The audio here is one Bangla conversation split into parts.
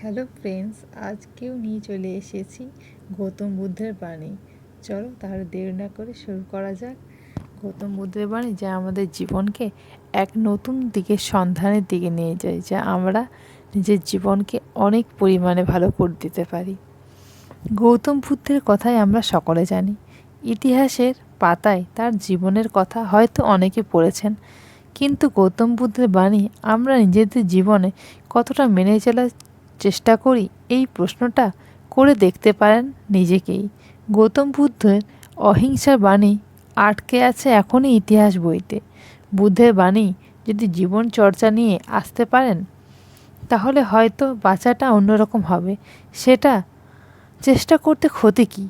হ্যালো ফ্রেন্ডস, আজকেও নিয়ে চলে এসেছি গৌতম বুদ্ধের বাণী। চলো তাহলে দেরি না করে শুরু করা যাক। গৌতম বুদ্ধের বাণী যা আমাদের জীবনকে এক নতুন দিকের সন্ধানের দিকে নিয়ে যায়, যা আমরা নিজের জীবনকে অনেক পরিমাণে ভালো করে দিতে পারি। গৌতম বুদ্ধের কথাই আমরা সকলে জানি। ইতিহাসের পাতায় তার জীবনের কথা হয়তো অনেকে পড়েছেন, কিন্তু গৌতম বুদ্ধের বাণী আমরা নিজেদের জীবনে কতটা মেনে চলার চেষ্টা করি, এই প্রশ্নটা করে দেখতে পারেন নিজেকেই। গৌতম বুদ্ধের অহিংসার বাণী আটকে আছে এখনই ইতিহাস বইতে। বুদ্ধের বাণী যদি জীবন চর্চা নিয়ে আসতে পারেন, তাহলে হয়তো বাঁচাটা অন্যরকম হবে। সেটা চেষ্টা করতে ক্ষতি কী?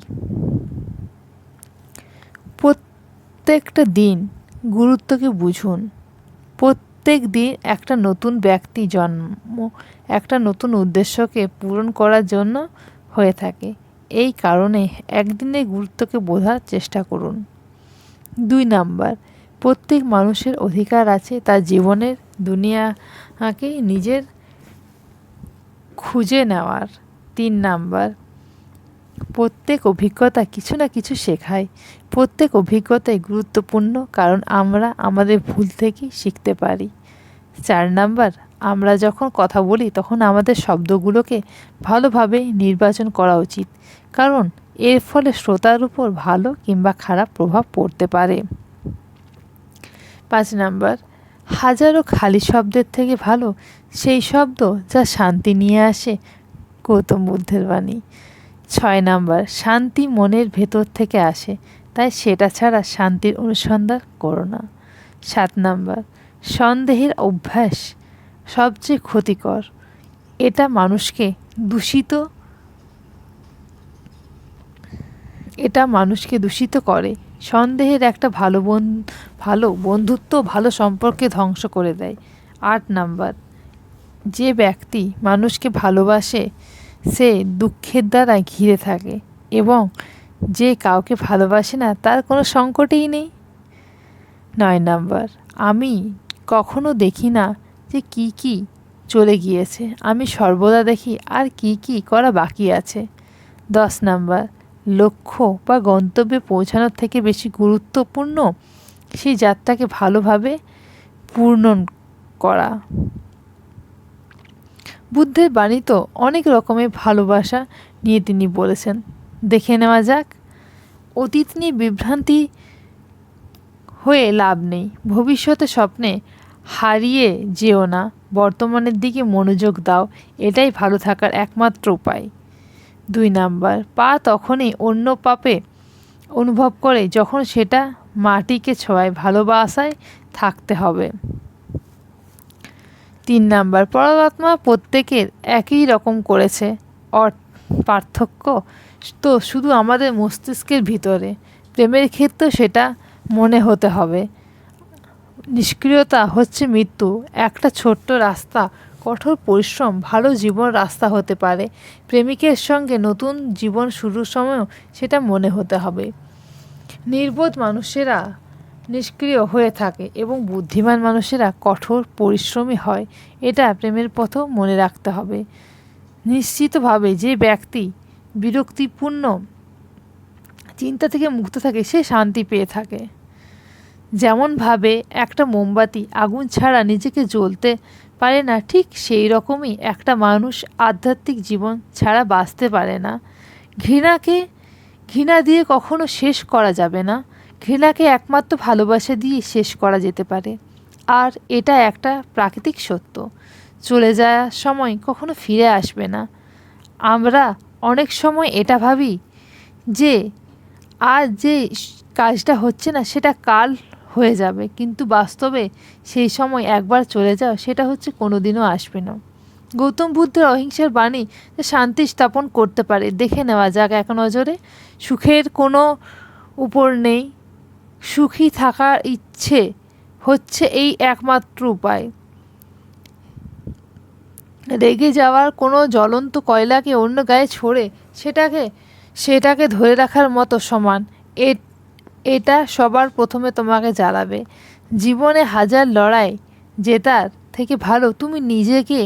প্রত্যেকটা দিন গুরুত্বকে বুঝুন। প্রত্যেক দিন একটা নতুন ব্যক্তি জন্ম একটা নতুন উদ্দেশ্যকে পূরণ করার জন্য হয়ে থাকে। এই কারণে একদিনের গুরুত্বকে বোঝার চেষ্টা করুন। 2 নাম্বার, প্রত্যেক মানুষের অধিকার আছে তার জীবনের দুনিয়াকে নিজের খুঁজে নেওয়ার। 3 নাম্বার, প্রত্যেক অভিজ্ঞতা কিছু না কিছু শেখায়। প্রত্যেক অভিজ্ঞতাই গুরুত্বপূর্ণ, কারণ আমরা আমাদের ভুল থেকেই শিখতে পারি। 4 নাম্বার, আমরা যখন কথা বলি তখন আমাদের শব্দগুলোকে ভালোভাবে নির্বাচন করা উচিত, কারণ এর ফলে শ্রোতার উপর ভালো কিংবা খারাপ প্রভাব পড়তে পারে। 5 নাম্বার, হাজারো খালি শব্দের থেকে ভালো সেই শব্দ যা শান্তি নিয়ে আসে। গৌতম বুদ্ধের বাণী। 6 নাম্বার, শান্তি মনের ভেতর থেকে আসে, তাই সেটা ছাড়া শান্তির অনুসন্ধান করো না। 7 নাম্বার, সন্দেহের অভ্যাস সবচেয়ে ক্ষতিকর। এটা মানুষকে দূষিত করে। সন্দেহের একটা ভালো বন্ধুত্ব ভালো সম্পর্কে ধ্বংস করে দেয়। 8 নাম্বার, যে ব্যক্তি মানুষকে ভালোবাসে সে দুঃখের দ্বারা ঘিরে থাকে, এবং যে কাউকে ভালোবাসে না তার কোনো সংকটেই নেই। 9 নাম্বার, আমি কখনো দেখি না যে কি কি চলে গিয়েছে, আমি সর্বদা দেখি আর কি কি করা বাকি আছে। 10 নাম্বার, লক্ষ্য বা গন্তব্যে পৌঁছানোর থেকে বেশি গুরুত্বপূর্ণ সেই যাত্রাকে ভালোভাবে পূর্ণ করা। বুদ্ধের বাণী তো অনেক রকমের ভালোবাসা নিয়ে তিনি বলেছেন, দেখে নেওয়া যাক। অতীত নিয়ে বিভ্রান্তি হয়ে লাভ নেই। ভবিষ্যতে স্বপ্নে হারিয়ে যেও না, বর্তমানের দিকে মনোযোগ দাও, এটাই ভালো থাকার একমাত্র উপায়। 2 নাম্বার, পা তখনই অন্য পাপে অনুভব করে যখন সেটা মাটিকে ছোঁয়ায়, ভালোবাসায় থাকতে হবে। 3 নাম্বার, পরমাত্মা প্রত্যেকের একই রকম করেছে, পার্থক্য তো শুধু আমাদের মস্তিষ্কের ভিতরে। প্রেমের ক্ষেত্রে সেটা মনে হতে হবে। নিষ্ক্রিয়তা হচ্ছে মৃত্যু। একটা ছোট্ট রাস্তা, কঠোর পরিশ্রম ভালো জীবন রাস্তা হতে পারে। প্রেমিকের সঙ্গে নতুন জীবন শুরুর সময়ও সেটা মনে হতে হবে। নির্বোধ মানুষেরা নিষ্ক্রিয় হয়ে থাকে এবং বুদ্ধিমান মানুষেরা কঠোর পরিশ্রমী হয়। এটা প্রেমের পথও মনে রাখতে হবে। নিশ্চিতভাবে যে ব্যক্তি বিরক্তিপূর্ণ চিন্তা থেকে মুক্ত থাকে সে শান্তি পেয়ে থাকে। যেমনভাবে একটা মোমবাতি আগুন ছাড়া নিজেকে জ্বলতে পারে না, ঠিক সেই রকমই একটা মানুষ আধ্যাত্মিক জীবন ছাড়া বাঁচতে পারে না। ঘৃণা দিয়ে কখনো শেষ করা যাবে না। ঘৃণাকে একমাত্র ভালোবাসা দিয়ে শেষ করা যেতে পারে, আর এটা একটা প্রাকৃতিক সত্য। চলে যাওয়ার সময় কখনো ফিরে আসবে না। আমরা অনেক সময় এটা ভাবি যে আজ যে কাজটা হচ্ছে না সেটা কাল হয়ে যাবে, কিন্তু বাস্তবে সেই সময় একবার চলে যাও, সেটা হচ্ছে কোনোদিনও আসবে না। গৌতম বুদ্ধের অহিংসার বাণী শান্তি স্থাপন করতে পারে, দেখে নেওয়া যাক এক নজরে। সুখের কোনো উপর নেই, সুখী থাকার ইচ্ছে হচ্ছে এই একমাত্র উপায়। রেগে যাওয়ার কোনো জ্বলন্ত কয়লাকে অন্য গায়ে ছড়ে সেটাকে ধরে রাখার মতো সমান। এটা সবার প্রথমে তোমাকে জ্বালাবে। জীবনে হাজার লড়াই জেতার থেকে ভালো তুমি নিজেকে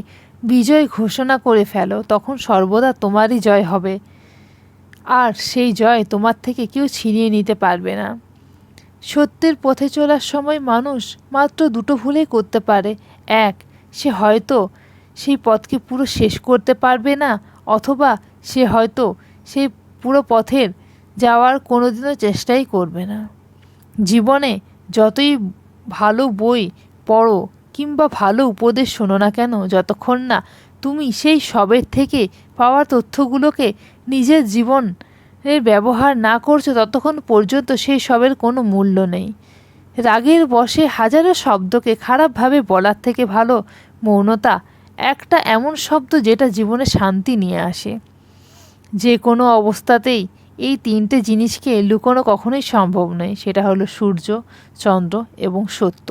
বিজয় ঘোষণা করে ফেলো, তখন সর্বদা তোমারই জয় হবে, আর সেই জয় তোমার থেকে কেউ ছিনিয়ে নিতে পারবে না। সত্যের পথে চলার সময় মানুষ মাত্র দুটো ভুলই করতে পারে। এক, সে হয়তো সেই পথকে পুরো শেষ করতে পারবে না, অথবা সে হয়তো সেই পুরো পথের যাওয়ার কোনোদিনও চেষ্টাই করবে না। জীবনে যতই ভালো বই পড়ো কিংবা ভালো উপদেশ শোনো না কেন, যতক্ষণ না তুমি সেই সবের থেকে পাওয়া তথ্যগুলোকে নিজের জীবনের ব্যবহার না করছো, ততক্ষণ পর্যন্ত সেই সবের কোনো মূল্য নেই। রাগের বশে হাজারো শব্দকে খারাপভাবে বলার থেকে ভালো মৌনতা একটা এমন শব্দ যেটা জীবনে শান্তি নিয়ে আসে। যে কোনো অবস্থাতেই এই তিনটে জিনিসকে লুকোনো কখনোই সম্ভব নয়, সেটা হলো সূর্য, চন্দ্র এবং সত্য।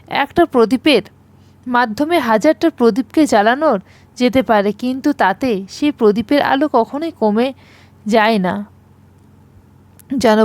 একটা প্রদীপের মাধ্যমে হাজারটা প্রদীপকে জ্বালানোর যেতে পারে, কিন্তু তাতে সেই প্রদীপের আলো কখনোই কমে যায় না। যেন